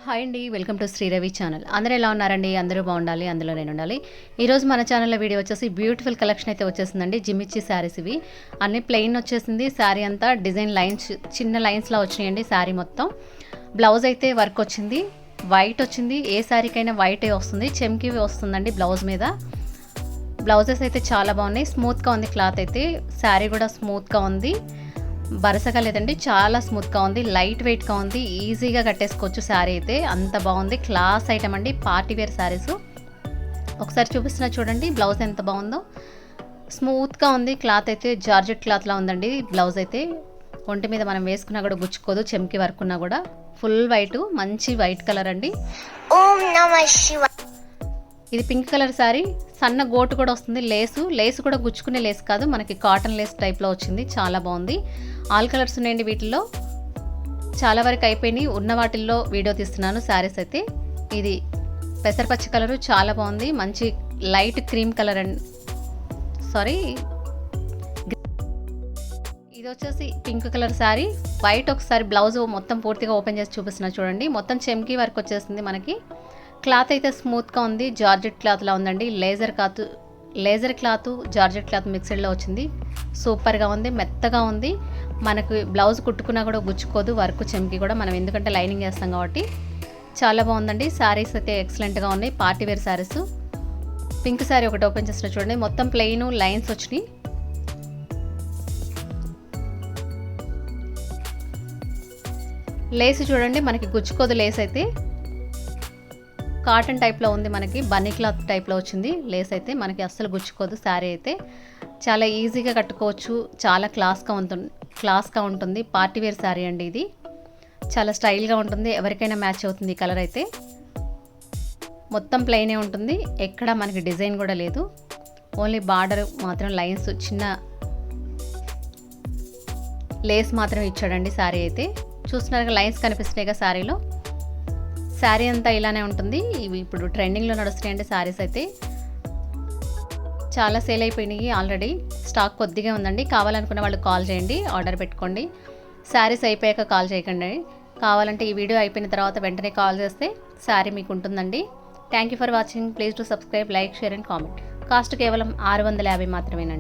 Hi అండి, welcome to శ్రీరవి channel. అందరూ ఎలా ఉన్నారండి? అందరూ బాగుండాలి, అందులో నేను ఉండాలి. ఈరోజు మన ఛానల్లో వీడియో వచ్చేసి బ్యూటిఫుల్ కలెక్షన్ అయితే వచ్చేసిందండి. జిమ్మిచ్చి శారీస్ ఇవి అన్ని ప్లెయిన్ వచ్చేసింది. శారీ అంతా డిజైన్ లైన్స్, చిన్న లైన్స్లా వచ్చినాయండి. శారీ మొత్తం బ్లౌజ్ అయితే వర్క్ వచ్చింది, వైట్ వచ్చింది. ఏ శారీకైనా వైటే వస్తుంది, చెమ్కి వస్తుందండి బ్లౌజ్ మీద. బ్లౌజెస్ అయితే చాలా బాగున్నాయి, స్మూత్గా ఉంది క్లాత్ అయితే. శారీ కూడా స్మూత్గా ఉంది, బరసగా లేదండి, చాలా స్మూత్గా ఉంది, లైట్ వెయిట్గా ఉంది, ఈజీగా కట్టేసుకోవచ్చు. శారీ అయితే అంత బాగుంది, క్లాస్ ఐటమ్ అండి, పార్టీ వేర్ శారీస్. ఒకసారి చూపిస్తున్నా చూడండి, బ్లౌజ్ ఎంత బాగుందో. స్మూత్గా ఉంది క్లాత్ అయితే, జార్జెట్ క్లాత్లా ఉందండి బ్లౌజ్ అయితే. ఒంటి మీద మనం వేసుకున్నా కూడా గుచ్చుకోదు, చెమ్కి వర్క్ ఉన్నా కూడా. ఫుల్ వైట్, మంచి వైట్ కలర్ అండి. ఓం నమః శివాయ. ఇది పింక్ కలర్ శారీ, సన్న గోటు కూడా వస్తుంది. లేసు కూడా గుచ్చుకునే లేస్ కాదు, మనకి కాటన్ లేస్ టైప్లో వచ్చింది, చాలా బాగుంది. ఆల్ కలర్స్ ఉన్నాయండి వీటిల్లో, చాలా వరకు అయిపోయినాయి. ఉన్న వాటిల్లో వీడియో తీస్తున్నాను శారీస్ అయితే. ఇది పెసరపచ్చి కలరు, చాలా బాగుంది, మంచి లైట్ క్రీమ్ కలర్ అండ్ ఇది వచ్చేసి పింక్ కలర్ శారీ, వైట్. ఒకసారి బ్లౌజ్ మొత్తం పూర్తిగా ఓపెన్ చేసి చూపిస్తున్నా చూడండి. మొత్తం చెమ్కీ వర్క్ వచ్చేసింది మనకి. క్లాత్ అయితే స్మూత్గా ఉంది, జార్జెట్ క్లాత్లా ఉందండి. లేజర్ క్లాత్ జార్జెట్ క్లాత్ మిక్స్డ్లో వచ్చింది, సూపర్గా ఉంది, మెత్తగా ఉంది. మనకు బ్లౌజ్ కుట్టుకున్నా కూడా గుచ్చుకోదు, వర్క్ చెమ్కి కూడా, మనం ఎందుకంటే లైనింగ్ వేస్తాం కాబట్టి. చాలా బాగుందండి. శారీస్ అయితే ఎక్సలెంట్గా ఉన్నాయి, party wear saris. Pink sari ఒకటి ఓపెన్ చేసిన చూడండి, మొత్తం ప్లెయిన్ లైన్స్ వచ్చినాయి. లేస్ చూడండి, మనకి గుచ్చుకోదు లేస్ అయితే. కాటన్ టైప్లో ఉంది, మనకి బన్నీ క్లాత్ టైప్లో వచ్చింది లేస్ అయితే. మనకి అస్సలు గుచ్చుకోదు శారీ అయితే, చాలా ఈజీగా కట్టుకోవచ్చు, చాలా క్లాస్గా ఉంటుంది. పార్టీ వేర్ శారీ అండి ఇది, చాలా స్టైల్గా ఉంటుంది, ఎవరికైనా మ్యాచ్ అవుతుంది ఈ కలర్ అయితే. మొత్తం ప్లెయినే ఉంటుంది, ఎక్కడ మనకి డిజైన్ కూడా లేదు, ఓన్లీ బార్డర్ మాత్రం లైన్స్, చిన్న లేస్ మాత్రం ఇచ్చాడండి శారీ అయితే. చూస్తున్నారు లైన్స్ కనిపిస్తున్నాయిగా శారీలో. శారీ అంతా ఇలానే ఉంటుంది. ఇవి ఇప్పుడు ట్రెండింగ్లో నడుస్తున్నాయండి శారీస్ అయితే, చాలా సేల్ అయిపోయినాయి ఆల్రెడీ. స్టాక్ కొద్దిగా ఉందండి, కావాలనుకున్న వాళ్ళు కాల్ చేయండి, ఆర్డర్ పెట్టుకోండి. శారీస్ అయిపోయాక కాల్ చేయకండి, కావాలంటే ఈ వీడియో అయిపోయిన తర్వాత వెంటనే కాల్ చేస్తే శారీ మీకు ఉంటుందండి. Thank you for watching. Please to subscribe, like, share and comment. Cost కేవలం 650 మాత్రమేనండి.